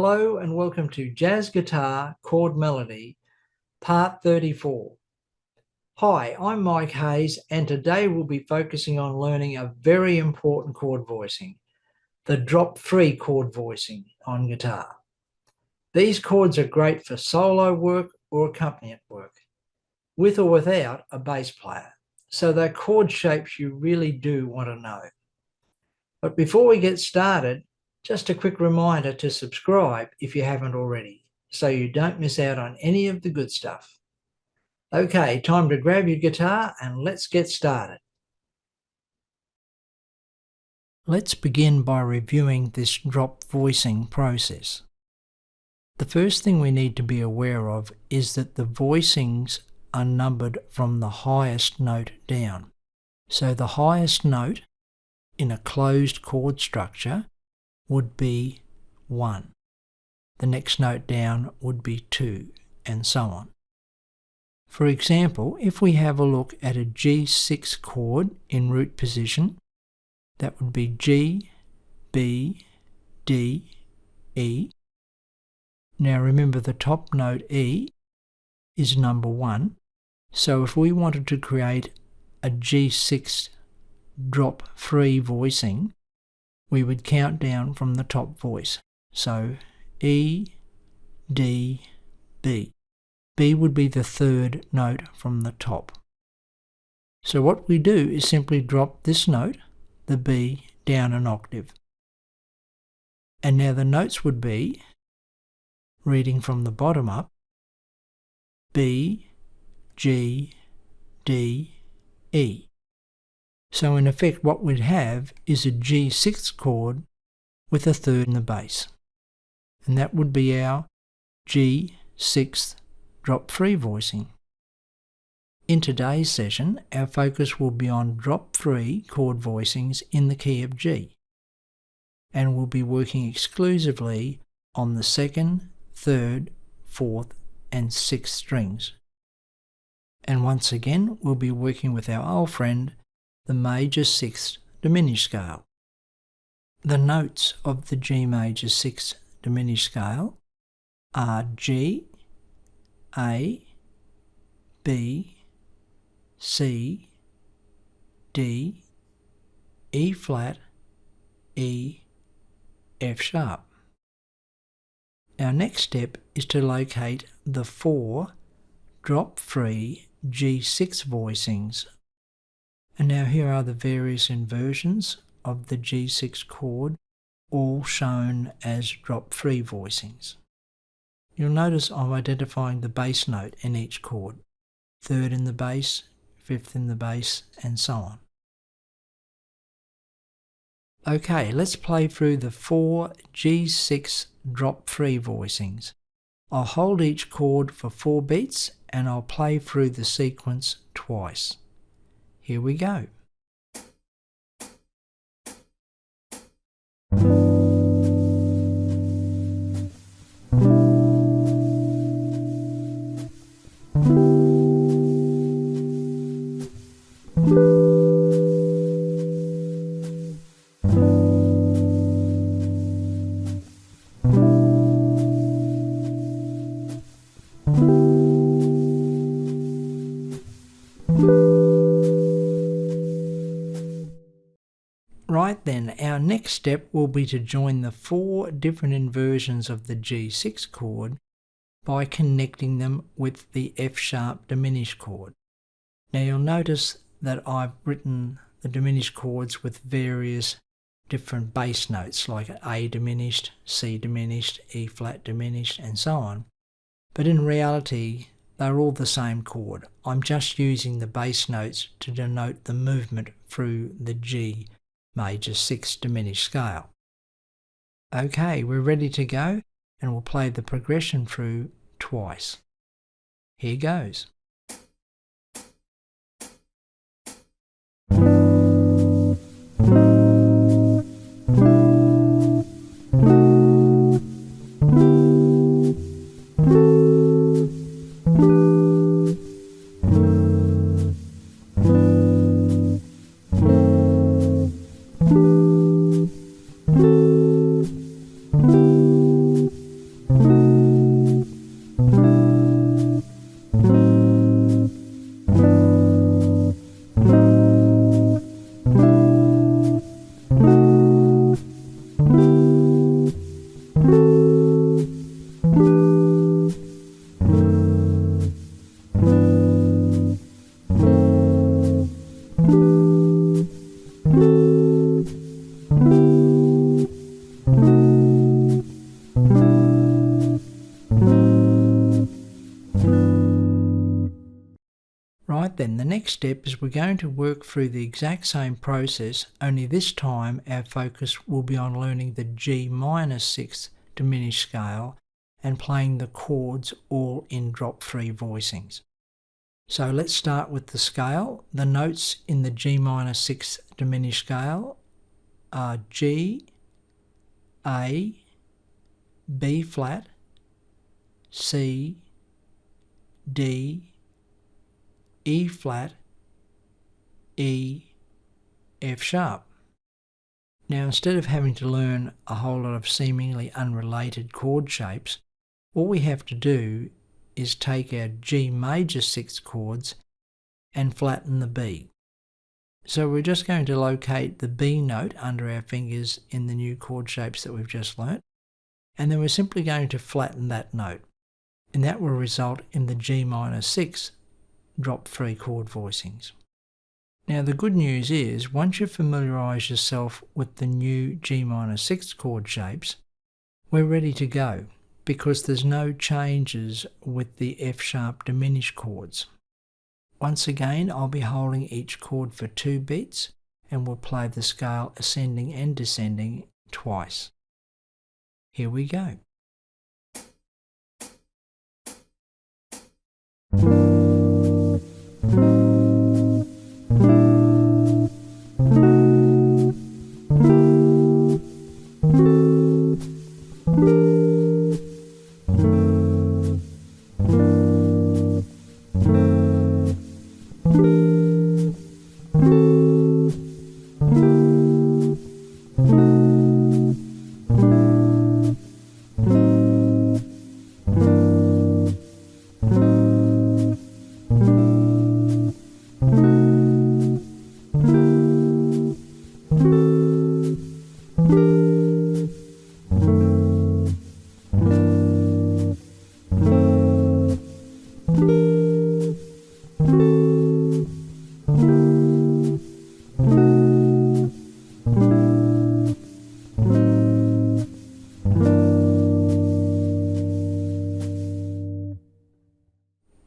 Hello and welcome to Jazz Guitar Chord Melody, Part 34. Hi, I'm Mike Hayes, and today we'll be focusing on learning a very important chord voicing, the drop-free chord voicing on guitar. These chords are great for solo work or accompaniment work, with or without a bass player, so they're chord shapes you really do want to know. But before we get started, just a quick reminder to subscribe if you haven't already, so you don't miss out on any of the good stuff. Okay, time to grab your guitar and let's get started. Let's begin by reviewing this drop voicing process. The first thing we need to be aware of is that the voicings are numbered from the highest note down. So the highest note in a closed chord structure would be 1. The next note down would be 2, and so on. For example, if we have a look at a G6 chord in root position, that would be G, B, D, E. Now remember, the top note E is number 1, so if we wanted to create a G6 drop-free voicing, we would count down from the top voice. So E, D, B. B would be the third note from the top. So what we do is simply drop this note, the B, down an octave. And now the notes would be, reading from the bottom up, B, G, D, E. So in effect what we'd have is a G6 chord with a third in the bass. And that would be our G6 drop-free voicing. In today's session, our focus will be on drop-free chord voicings in the key of G. And we'll be working exclusively on the 2nd, 3rd, 4th and 6th strings. And once again, we'll be working with our old friend, the major 6th diminished scale. The notes of the G major 6th diminished scale are G, A, B, C, D, E flat, E, F sharp. Our next step is to locate the 4 drop-free G6 voicings. And now here are the various inversions of the G6 chord, all shown as drop-free voicings. You'll notice I'm identifying the bass note in each chord, 3rd in the bass, 5th in the bass, and so on. Okay, let's play through the 4 G6 drop-free voicings. I'll hold each chord for 4 beats and I'll play through the sequence twice. Here we go. Right then, our next step will be to join the 4 different inversions of the G6 chord by connecting them with the F sharp diminished chord. Now you'll notice that I've written the diminished chords with various different bass notes like A diminished, C diminished, E flat diminished, and so on. But in reality, they're all the same chord. I'm just using the bass notes to denote the movement through the G major 6th diminished scale. Okay, we're ready to go, and we'll play the progression through twice. Here goes. Right then, the next step is we're going to work through the exact same process, only this time our focus will be on learning the G minor sixth diminished scale and playing the chords all in drop 3 voicings. So let's start with the scale. The notes in the G minor sixth diminished scale are G, A, B flat, C, D, E flat, E, F sharp. Now instead of having to learn a whole lot of seemingly unrelated chord shapes, all we have to do is take our G major sixth chords and flatten the B. So we're just going to locate the B note under our fingers in the new chord shapes that we've just learnt, and then we're simply going to flatten that note, and that will result in the G minor sixth drop 3 chord voicings. Now the good news is, once you familiarise yourself with the new G minor sixth chord shapes, we're ready to go, because there's no changes with the F sharp diminished chords. Once again, I'll be holding each chord for 2 beats, and we'll play the scale ascending and descending twice. Here we go.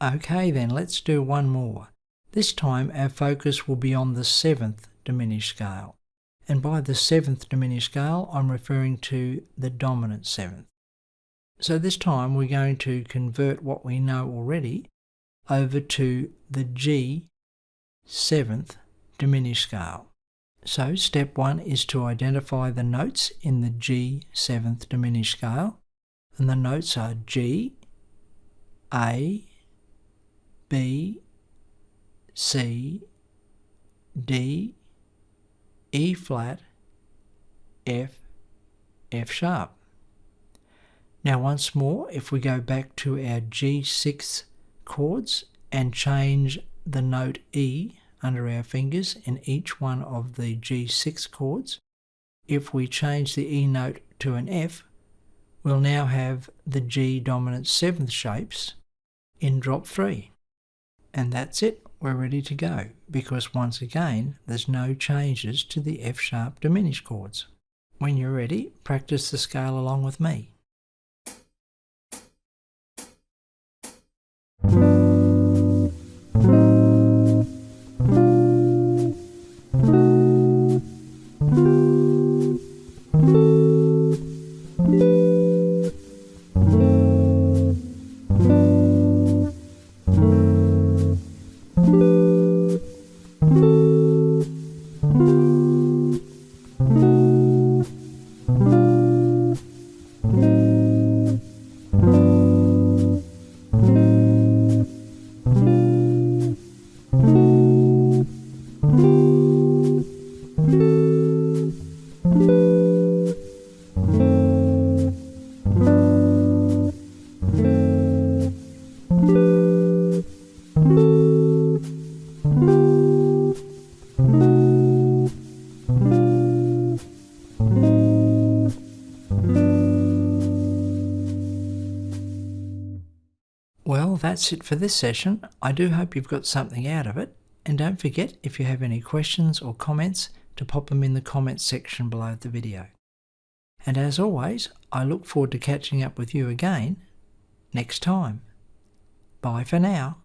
Okay then, let's do one more. This time our focus will be on the 7th diminished scale. And by the 7th diminished scale, I'm referring to the dominant 7th. So this time we're going to convert what we know already over to the G 7th diminished scale. So step 1 is to identify the notes in the G 7th diminished scale. And the notes are G, A, B, C, D, E flat, F, F sharp. Now once more, if we go back to our G6 chords and change the note E under our fingers in each one of the G6 chords, if we change the E note to an F, we'll now have the G dominant 7th shapes in drop 3. And that's it, we're ready to go, because once again there's no changes to the F sharp diminished chords. When you're ready, practice the scale along with me. Well, that's it for this session. I do hope you've got something out of it. And don't forget, if you have any questions or comments, to pop them in the comments section below the video. And as always, I look forward to catching up with you again next time. Bye for now.